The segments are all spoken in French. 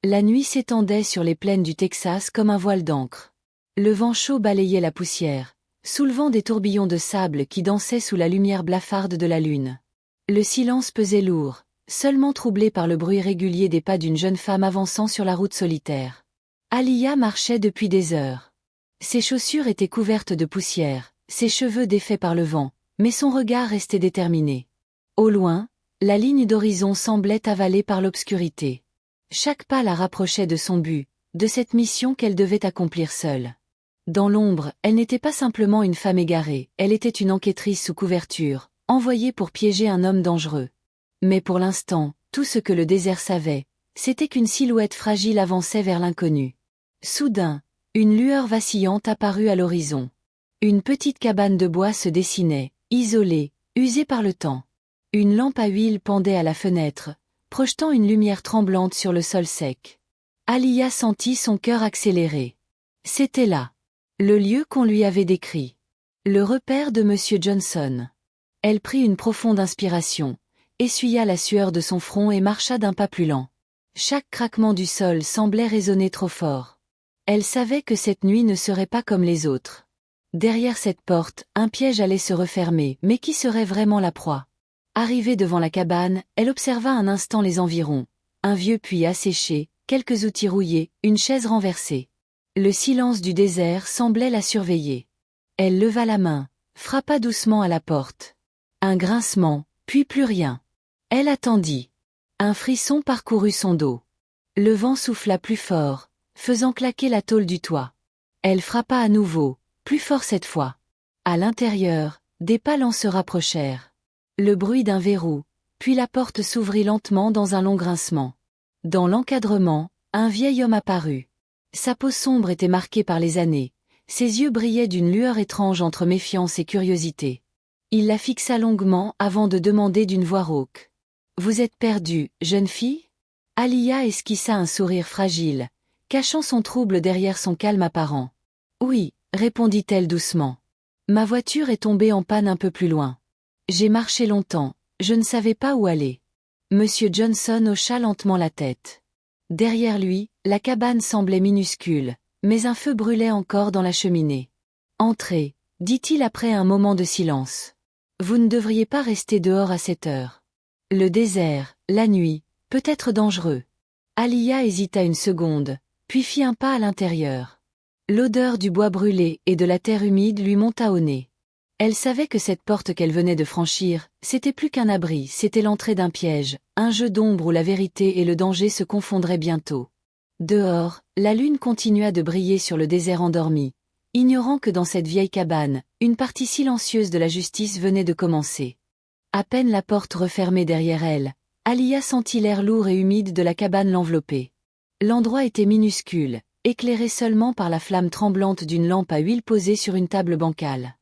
La nuit s'étendait sur les plaines du Texas comme un voile d'encre. Le vent chaud balayait la poussière, soulevant des tourbillons de sable qui dansaient sous la lumière blafarde de la lune. Le silence pesait lourd, seulement troublé par le bruit régulier des pas d'une jeune femme avançant sur la route solitaire. Aliyah marchait depuis des heures. Ses chaussures étaient couvertes de poussière, ses cheveux défaits par le vent, mais son regard restait déterminé. Au loin, la ligne d'horizon semblait avalée par l'obscurité. Chaque pas la rapprochait de son but, de cette mission qu'elle devait accomplir seule. Dans l'ombre, elle n'était pas simplement une femme égarée, elle était une enquêtrice sous couverture, envoyée pour piéger un homme dangereux. Mais pour l'instant, tout ce que le désert savait, c'était qu'une silhouette fragile avançait vers l'inconnu. Soudain, une lueur vacillante apparut à l'horizon. Une petite cabane de bois se dessinait, isolée, usée par le temps. Une lampe à huile pendait à la fenêtre, projetant une lumière tremblante sur le sol sec. Aliyah sentit son cœur accélérer. C'était là. Le lieu qu'on lui avait décrit. Le repère de Monsieur Johnson. Elle prit une profonde inspiration, essuya la sueur de son front et marcha d'un pas plus lent. Chaque craquement du sol semblait résonner trop fort. Elle savait que cette nuit ne serait pas comme les autres. Derrière cette porte, un piège allait se refermer, mais qui serait vraiment la proie? Arrivée devant la cabane, elle observa un instant les environs. Un vieux puits asséché, quelques outils rouillés, une chaise renversée. Le silence du désert semblait la surveiller. Elle leva la main, frappa doucement à la porte. Un grincement, puis plus rien. Elle attendit. Un frisson parcourut son dos. Le vent souffla plus fort, faisant claquer la tôle du toit. Elle frappa à nouveau, plus fort cette fois. À l'intérieur, des pas lents se rapprochèrent. Le bruit d'un verrou, puis la porte s'ouvrit lentement dans un long grincement. Dans l'encadrement, un vieil homme apparut. Sa peau sombre était marquée par les années, ses yeux brillaient d'une lueur étrange entre méfiance et curiosité. Il la fixa longuement avant de demander d'une voix rauque. « Vous êtes perdue, jeune fille ?» Aliyah esquissa un sourire fragile, cachant son trouble derrière son calme apparent. « Oui, » répondit-elle doucement. « Ma voiture est tombée en panne un peu plus loin. J'ai marché longtemps, je ne savais pas où aller. » Monsieur Johnson hocha lentement la tête. Derrière lui, la cabane semblait minuscule, mais un feu brûlait encore dans la cheminée. « Entrez, » dit-il après un moment de silence. « Vous ne devriez pas rester dehors à cette heure. Le désert, la nuit, peut être dangereux. » Aliyah hésita une seconde, puis fit un pas à l'intérieur. L'odeur du bois brûlé et de la terre humide lui monta au nez. Elle savait que cette porte qu'elle venait de franchir, c'était plus qu'un abri, c'était l'entrée d'un piège, un jeu d'ombre où la vérité et le danger se confondraient bientôt. Dehors, la lune continua de briller sur le désert endormi, ignorant que dans cette vieille cabane, une partie silencieuse de la justice venait de commencer. À peine la porte refermée derrière elle, Aliyah sentit l'air lourd et humide de la cabane l'envelopper. L'endroit était minuscule, éclairé seulement par la flamme tremblante d'une lampe à huile posée sur une table bancale.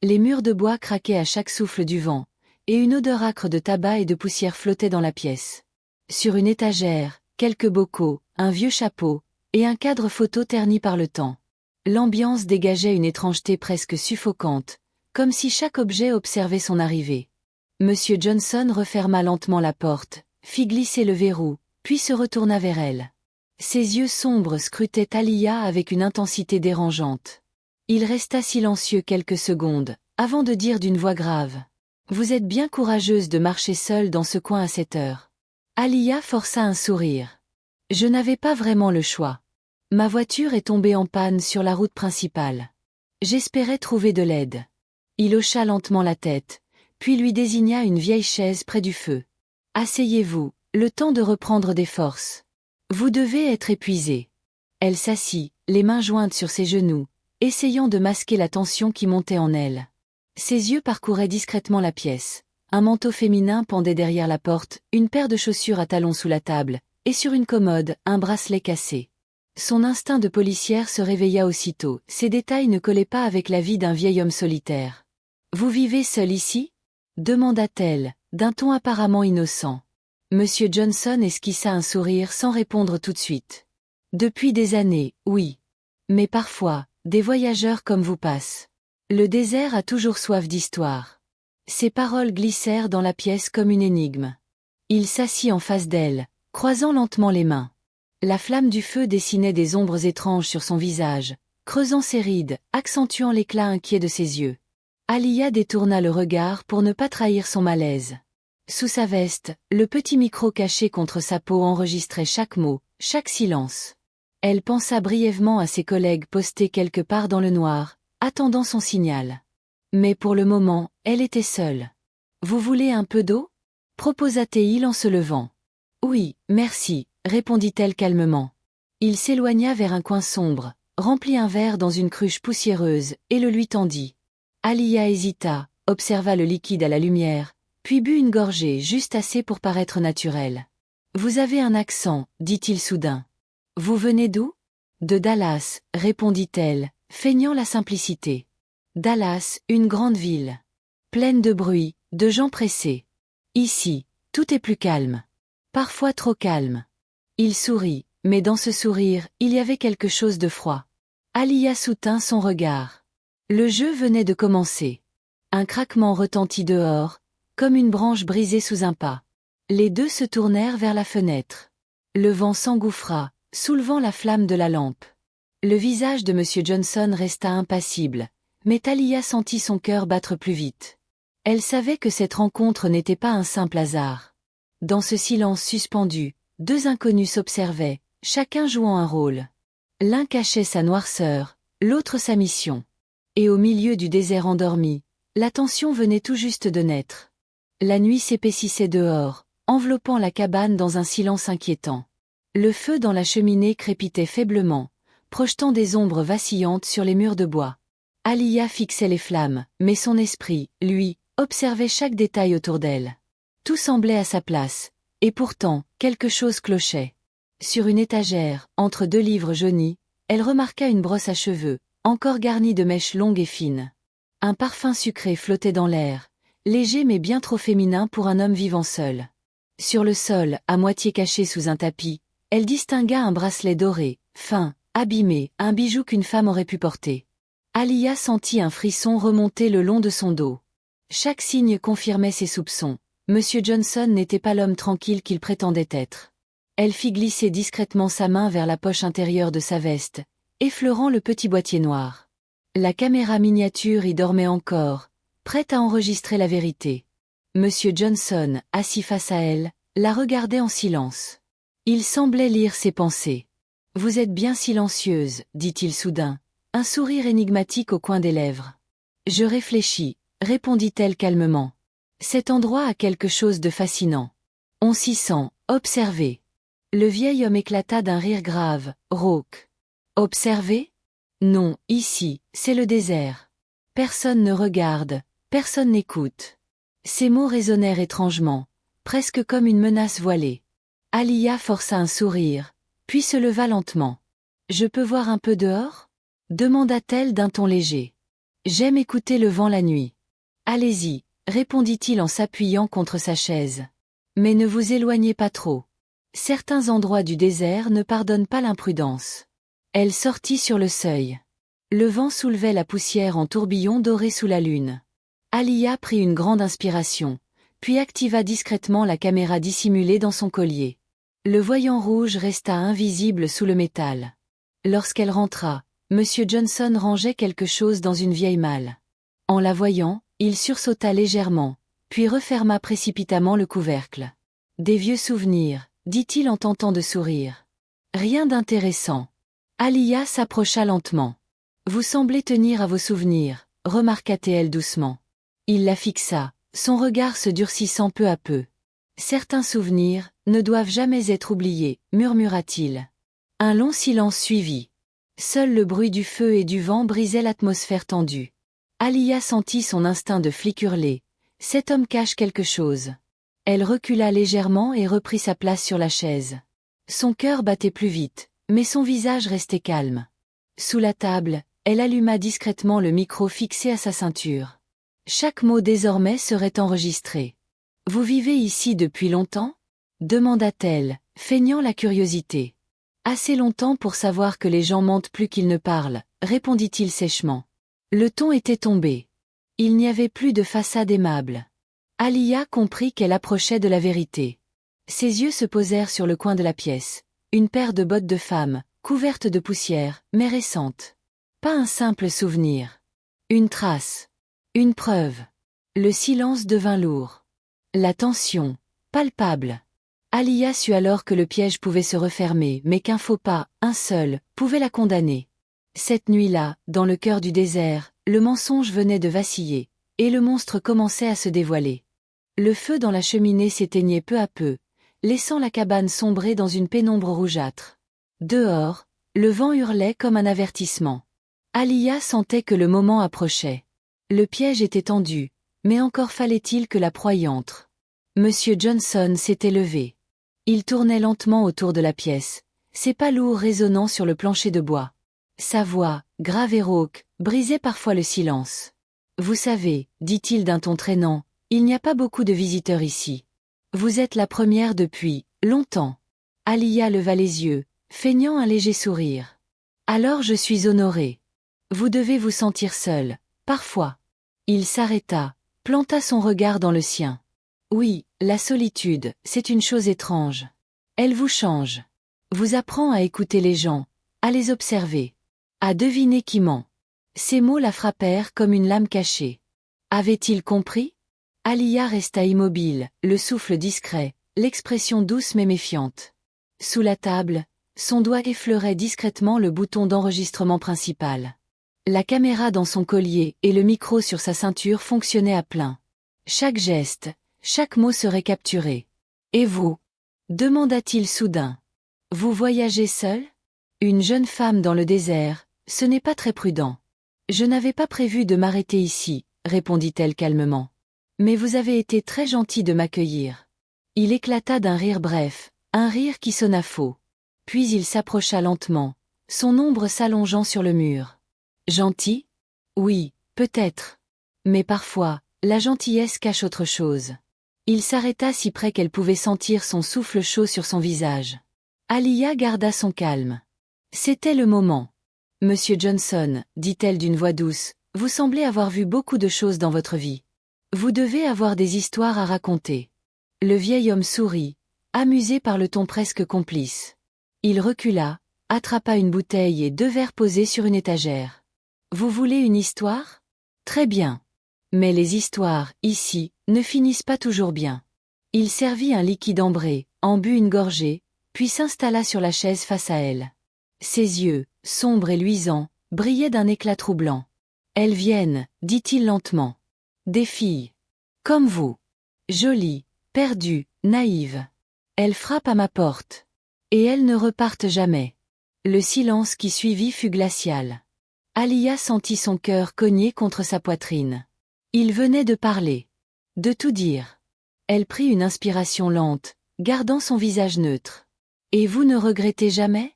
Les murs de bois craquaient à chaque souffle du vent, et une odeur âcre de tabac et de poussière flottait dans la pièce. Sur une étagère, quelques bocaux, un vieux chapeau, et un cadre photo terni par le temps. L'ambiance dégageait une étrangeté presque suffocante, comme si chaque objet observait son arrivée. Monsieur Johnson referma lentement la porte, fit glisser le verrou, puis se retourna vers elle. Ses yeux sombres scrutaient Aliyah avec une intensité dérangeante. Il resta silencieux quelques secondes, avant de dire d'une voix grave. « Vous êtes bien courageuse de marcher seule dans ce coin à cette heure. » Aliyah força un sourire. « Je n'avais pas vraiment le choix. Ma voiture est tombée en panne sur la route principale. J'espérais trouver de l'aide. » Il hocha lentement la tête, puis lui désigna une vieille chaise près du feu. « Asseyez-vous, le temps de reprendre des forces. Vous devez être épuisée. » Elle s'assit, les mains jointes sur ses genoux, essayant de masquer la tension qui montait en elle. Ses yeux parcouraient discrètement la pièce. Un manteau féminin pendait derrière la porte, une paire de chaussures à talons sous la table, et sur une commode, un bracelet cassé. Son instinct de policière se réveilla aussitôt, ces détails ne collaient pas avec la vie d'un vieil homme solitaire. « Vous vivez seul ici ?» demanda-t-elle, d'un ton apparemment innocent. Monsieur Johnson esquissa un sourire sans répondre tout de suite. « Depuis des années, oui. Mais parfois, des voyageurs comme vous passent. Le désert a toujours soif d'histoire. » Ses paroles glissèrent dans la pièce comme une énigme. Il s'assit en face d'elle, croisant lentement les mains. La flamme du feu dessinait des ombres étranges sur son visage, creusant ses rides, accentuant l'éclat inquiet de ses yeux. Alia détourna le regard pour ne pas trahir son malaise. Sous sa veste, le petit micro caché contre sa peau enregistrait chaque mot, chaque silence. Elle pensa brièvement à ses collègues postés quelque part dans le noir, attendant son signal. Mais pour le moment, elle était seule. « Vous voulez un peu d'eau » proposa-t-il en se levant. « Oui, merci », répondit-elle calmement. Il s'éloigna vers un coin sombre, remplit un verre dans une cruche poussiéreuse, et le lui tendit. Alia hésita, observa le liquide à la lumière, puis but une gorgée juste assez pour paraître naturelle. « Vous avez un accent, dit-il soudain. Vous venez d'où ? De Dallas, répondit-elle, feignant la simplicité. Dallas, une grande ville. Pleine de bruit, de gens pressés. Ici, tout est plus calme. Parfois trop calme. Il sourit, mais dans ce sourire, il y avait quelque chose de froid. Alia soutint son regard. Le jeu venait de commencer. Un craquement retentit dehors, comme une branche brisée sous un pas. Les deux se tournèrent vers la fenêtre. Le vent s'engouffra, soulevant la flamme de la lampe. Le visage de M. Johnson resta impassible, mais Alia sentit son cœur battre plus vite. Elle savait que cette rencontre n'était pas un simple hasard. Dans ce silence suspendu, deux inconnus s'observaient, chacun jouant un rôle. L'un cachait sa noirceur, l'autre sa mission. Et au milieu du désert endormi, la tension venait tout juste de naître. La nuit s'épaississait dehors, enveloppant la cabane dans un silence inquiétant. Le feu dans la cheminée crépitait faiblement, projetant des ombres vacillantes sur les murs de bois. Alia fixait les flammes, mais son esprit, lui, observait chaque détail autour d'elle. Tout semblait à sa place, et pourtant, quelque chose clochait. Sur une étagère, entre deux livres jaunis, elle remarqua une brosse à cheveux, encore garnie de mèches longues et fines. Un parfum sucré flottait dans l'air, léger mais bien trop féminin pour un homme vivant seul. Sur le sol, à moitié caché sous un tapis, elle distingua un bracelet doré, fin, abîmé, un bijou qu'une femme aurait pu porter. Alia sentit un frisson remonter le long de son dos. Chaque signe confirmait ses soupçons. Monsieur Johnson n'était pas l'homme tranquille qu'il prétendait être. Elle fit glisser discrètement sa main vers la poche intérieure de sa veste, effleurant le petit boîtier noir. La caméra miniature y dormait encore, prête à enregistrer la vérité. Monsieur Johnson, assis face à elle, la regardait en silence. Il semblait lire ses pensées. « Vous êtes bien silencieuse, dit-il soudain, un sourire énigmatique au coin des lèvres. « Je réfléchis, répondit-elle calmement. Cet endroit a quelque chose de fascinant. On s'y sent, observé. » Le vieil homme éclata d'un rire grave, rauque. « Observé ? Non, ici, c'est le désert. Personne ne regarde, personne n'écoute. » Ces mots résonnèrent étrangement, presque comme une menace voilée. Alia força un sourire, puis se leva lentement. « Je peux voir un peu dehors ?» demanda-t-elle d'un ton léger. « J'aime écouter le vent la nuit. »« Allez-y », répondit-il en s'appuyant contre sa chaise. « Mais ne vous éloignez pas trop. Certains endroits du désert ne pardonnent pas l'imprudence. » Elle sortit sur le seuil. Le vent soulevait la poussière en tourbillon doré sous la lune. Alia prit une grande inspiration, puis activa discrètement la caméra dissimulée dans son collier. Le voyant rouge resta invisible sous le métal. Lorsqu'elle rentra, M. Johnson rangeait quelque chose dans une vieille malle. En la voyant, il sursauta légèrement, puis referma précipitamment le couvercle. « Des vieux souvenirs, dit-il en tentant de sourire. Rien d'intéressant. » Alia s'approcha lentement. « Vous semblez tenir à vos souvenirs, remarqua-t-elle doucement. Il la fixa, son regard se durcissant peu à peu. « Certains souvenirs ne doivent jamais être oubliés, murmura-t-il. Un long silence suivit. Seul le bruit du feu et du vent brisait l'atmosphère tendue. Alia sentit son instinct de flic hurler. Cet homme cache quelque chose. Elle recula légèrement et reprit sa place sur la chaise. Son cœur battait plus vite, mais son visage restait calme. Sous la table, elle alluma discrètement le micro fixé à sa ceinture. Chaque mot désormais serait enregistré. « Vous vivez ici depuis longtemps ?» demanda-t-elle, feignant la curiosité. « Assez longtemps pour savoir que les gens mentent plus qu'ils ne parlent, » répondit-il sèchement. Le ton était tombé. Il n'y avait plus de façade aimable. Alia comprit qu'elle approchait de la vérité. Ses yeux se posèrent sur le coin de la pièce. une paire de bottes de femme, couvertes de poussière, mais récentes. Pas un simple souvenir. Une trace. Une preuve. Le silence devint lourd. La tension, palpable. Alia sut alors que le piège pouvait se refermer, mais qu'un faux pas, un seul, pouvait la condamner. Cette nuit-là, dans le cœur du désert, le mensonge venait de vaciller, et le monstre commençait à se dévoiler. Le feu dans la cheminée s'éteignait peu à peu, laissant la cabane sombrer dans une pénombre rougeâtre. Dehors, le vent hurlait comme un avertissement. Alia sentait que le moment approchait. Le piège était tendu, mais encore fallait-il que la proie y entre. Monsieur Johnson s'était levé. Il tournait lentement autour de la pièce, ses pas lourds résonnant sur le plancher de bois. Sa voix, grave et rauque, brisait parfois le silence. « Vous savez, dit-il d'un ton traînant, il n'y a pas beaucoup de visiteurs ici. Vous êtes la première depuis longtemps. » Alia leva les yeux, feignant un léger sourire. « Alors je suis honorée. Vous devez vous sentir seule, parfois. » Il s'arrêta, planta son regard dans le sien. « Oui, la solitude, c'est une chose étrange. Elle vous change. Vous apprend à écouter les gens, à les observer, à deviner qui ment. » Ces mots la frappèrent comme une lame cachée. Avait-il compris? Alia resta immobile, le souffle discret, l'expression douce mais méfiante. Sous la table, son doigt effleurait discrètement le bouton d'enregistrement principal. La caméra dans son collier et le micro sur sa ceinture fonctionnaient à plein. Chaque geste, chaque mot serait capturé. « Et vous ?» demanda-t-il soudain. « Vous voyagez seule? Une jeune femme dans le désert, ce n'est pas très prudent. » « Je n'avais pas prévu de m'arrêter ici, » répondit-elle calmement. « Mais vous avez été très gentil de m'accueillir. » Il éclata d'un rire bref, un rire qui sonna faux. Puis il s'approcha lentement, son ombre s'allongeant sur le mur. « Gentil? Oui, peut-être. Mais parfois, la gentillesse cache autre chose. » Il s'arrêta si près qu'elle pouvait sentir son souffle chaud sur son visage. Alia garda son calme. C'était le moment. « Monsieur Johnson, dit-elle d'une voix douce, vous semblez avoir vu beaucoup de choses dans votre vie. Vous devez avoir des histoires à raconter. » Le vieil homme sourit, amusé par le ton presque complice. Il recula, attrapa une bouteille et 2 verres posés sur une étagère. « Vous voulez une histoire? Très bien. Mais les histoires, ici, ne finissent pas toujours bien. » Il servit un liquide ambré, en but une gorgée, puis s'installa sur la chaise face à elle. Ses yeux, sombres et luisants, brillaient d'un éclat troublant. « Elles viennent, dit-il lentement. Des filles. Comme vous. Jolies, perdues, naïves. Elles frappent à ma porte. Et elles ne repartent jamais. » Le silence qui suivit fut glacial. Alia sentit son cœur cogner contre sa poitrine. Il venait de parler. De tout dire. Elle prit une inspiration lente, gardant son visage neutre. « Et vous ne regrettez jamais ? »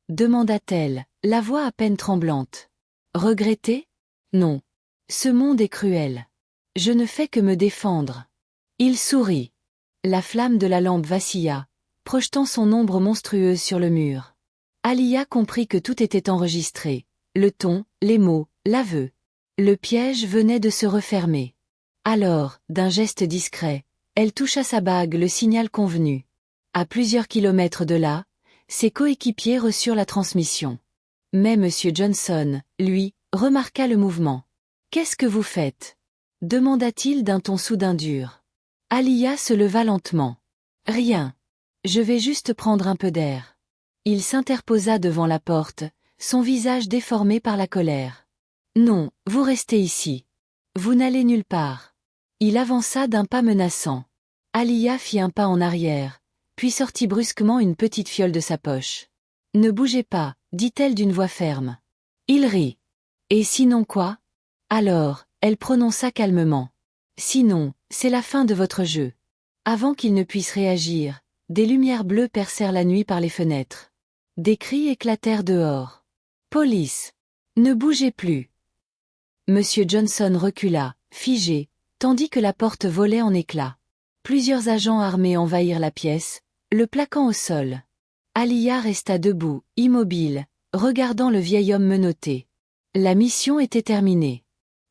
demanda-t-elle, la voix à peine tremblante. « Regretter ? Non. Ce monde est cruel. Je ne fais que me défendre. » Il sourit. La flamme de la lampe vacilla, projetant son ombre monstrueuse sur le mur. Alia comprit que tout était enregistré. Le ton, les mots, l'aveu. Le piège venait de se refermer. Alors, d'un geste discret, elle toucha sa bague, le signal convenu. À plusieurs kilomètres de là, ses coéquipiers reçurent la transmission. Mais M. Johnson, lui, remarqua le mouvement. « Qu'est-ce que vous faites ?» demanda-t-il d'un ton soudain dur. Alia se leva lentement. « Rien. Je vais juste prendre un peu d'air. » Il s'interposa devant la porte, son visage déformé par la colère. « Non, vous restez ici. Vous n'allez nulle part. » Il avança d'un pas menaçant. Alia fit un pas en arrière, puis sortit brusquement une petite fiole de sa poche. « Ne bougez pas, » dit-elle d'une voix ferme. Il rit. « Et sinon quoi ?» Alors, elle prononça calmement. « Sinon, c'est la fin de votre jeu. » Avant qu'il ne puisse réagir, des lumières bleues percèrent la nuit par les fenêtres. Des cris éclatèrent dehors. « Police ! Ne bougez plus !» Monsieur Johnson recula, figé, tandis que la porte volait en éclats. Plusieurs agents armés envahirent la pièce, le plaquant au sol. Alia resta debout, immobile, regardant le vieil homme menotté. La mission était terminée.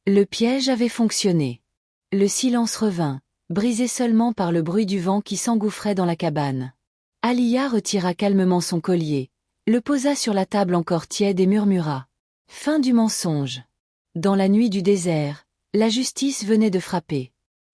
Le piège avait fonctionné. Le silence revint, brisé seulement par le bruit du vent qui s'engouffrait dans la cabane. Alia retira calmement son collier, le posa sur la table encore tiède et murmura. Fin du mensonge. Dans la nuit du désert, la justice venait de frapper.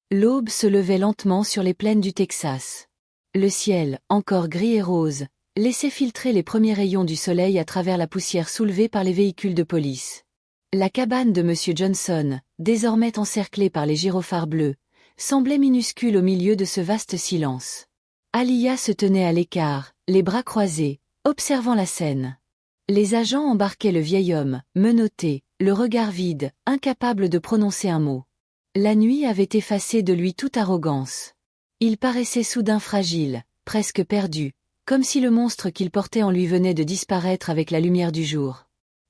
L'aube se levait lentement sur les plaines du Texas. Le ciel, encore gris et rose, laissait filtrer les premiers rayons du soleil à travers la poussière soulevée par les véhicules de police. La cabane de M. Johnson, désormais encerclée par les gyrophares bleus, semblait minuscule au milieu de ce vaste silence. Alia se tenait à l'écart, les bras croisés, observant la scène. Les agents embarquaient le vieil homme, menotté, le regard vide, incapable de prononcer un mot. La nuit avait effacé de lui toute arrogance. Il paraissait soudain fragile, presque perdu, comme si le monstre qu'il portait en lui venait de disparaître avec la lumière du jour.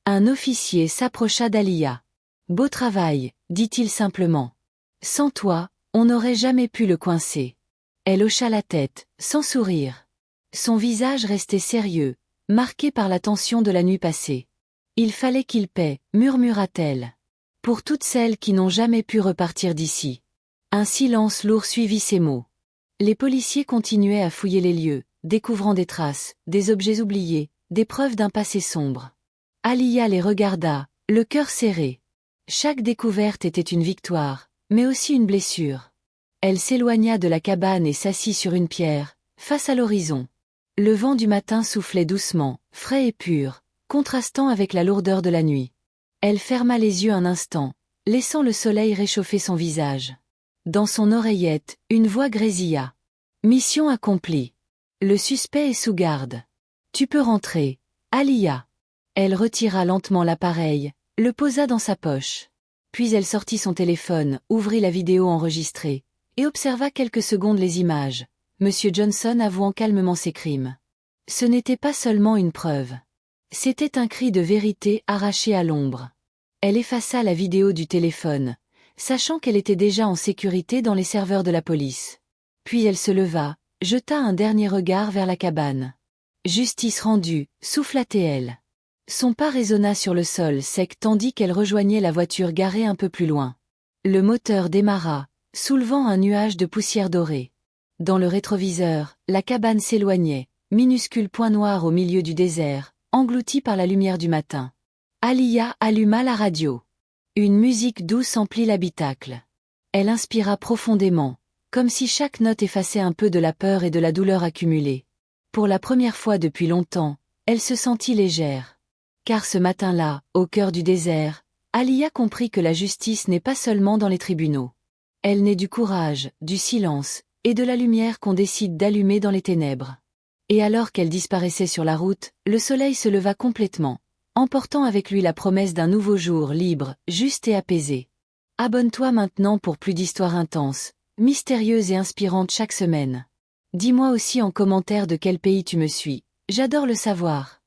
Un officier s'approcha d'Alia. « Beau travail, dit-il simplement. Sans toi, on n'aurait jamais pu le coincer. » Elle hocha la tête, sans sourire. Son visage restait sérieux, marqué par la tension de la nuit passée. « Il fallait qu'il paie, murmura-t-elle. Pour toutes celles qui n'ont jamais pu repartir d'ici. » Un silence lourd suivit ces mots. Les policiers continuaient à fouiller les lieux, découvrant des traces, des objets oubliés, des preuves d'un passé sombre. Alia les regarda, le cœur serré. Chaque découverte était une victoire, mais aussi une blessure. Elle s'éloigna de la cabane et s'assit sur une pierre, face à l'horizon. Le vent du matin soufflait doucement, frais et pur, contrastant avec la lourdeur de la nuit. Elle ferma les yeux un instant, laissant le soleil réchauffer son visage. Dans son oreillette, une voix grésilla. « Mission accomplie. Le suspect est sous garde. Tu peux rentrer, Alia. » Elle retira lentement l'appareil, le posa dans sa poche. Puis elle sortit son téléphone, ouvrit la vidéo enregistrée, et observa quelques secondes les images, M. Johnson avouant calmement ses crimes. Ce n'était pas seulement une preuve. C'était un cri de vérité arraché à l'ombre. Elle effaça la vidéo du téléphone, sachant qu'elle était déjà en sécurité dans les serveurs de la police. Puis elle se leva, jeta un dernier regard vers la cabane. Justice rendue, souffla-t-elle. Son pas résonna sur le sol sec tandis qu'elle rejoignait la voiture garée un peu plus loin. Le moteur démarra, soulevant un nuage de poussière dorée. Dans le rétroviseur, la cabane s'éloignait, minuscule point noir au milieu du désert, englouti par la lumière du matin. Alia alluma la radio. Une musique douce emplit l'habitacle. Elle inspira profondément, comme si chaque note effaçait un peu de la peur et de la douleur accumulée. Pour la première fois depuis longtemps, elle se sentit légère. Car ce matin-là, au cœur du désert, Alia comprit que la justice n'est pas seulement dans les tribunaux. Elle naît du courage, du silence, et de la lumière qu'on décide d'allumer dans les ténèbres. Et alors qu'elle disparaissait sur la route, le soleil se leva complètement, emportant avec lui la promesse d'un nouveau jour libre, juste et apaisé. Abonne-toi maintenant pour plus d'histoires intenses, mystérieuses et inspirantes chaque semaine. Dis-moi aussi en commentaire de quel pays tu me suis, j'adore le savoir.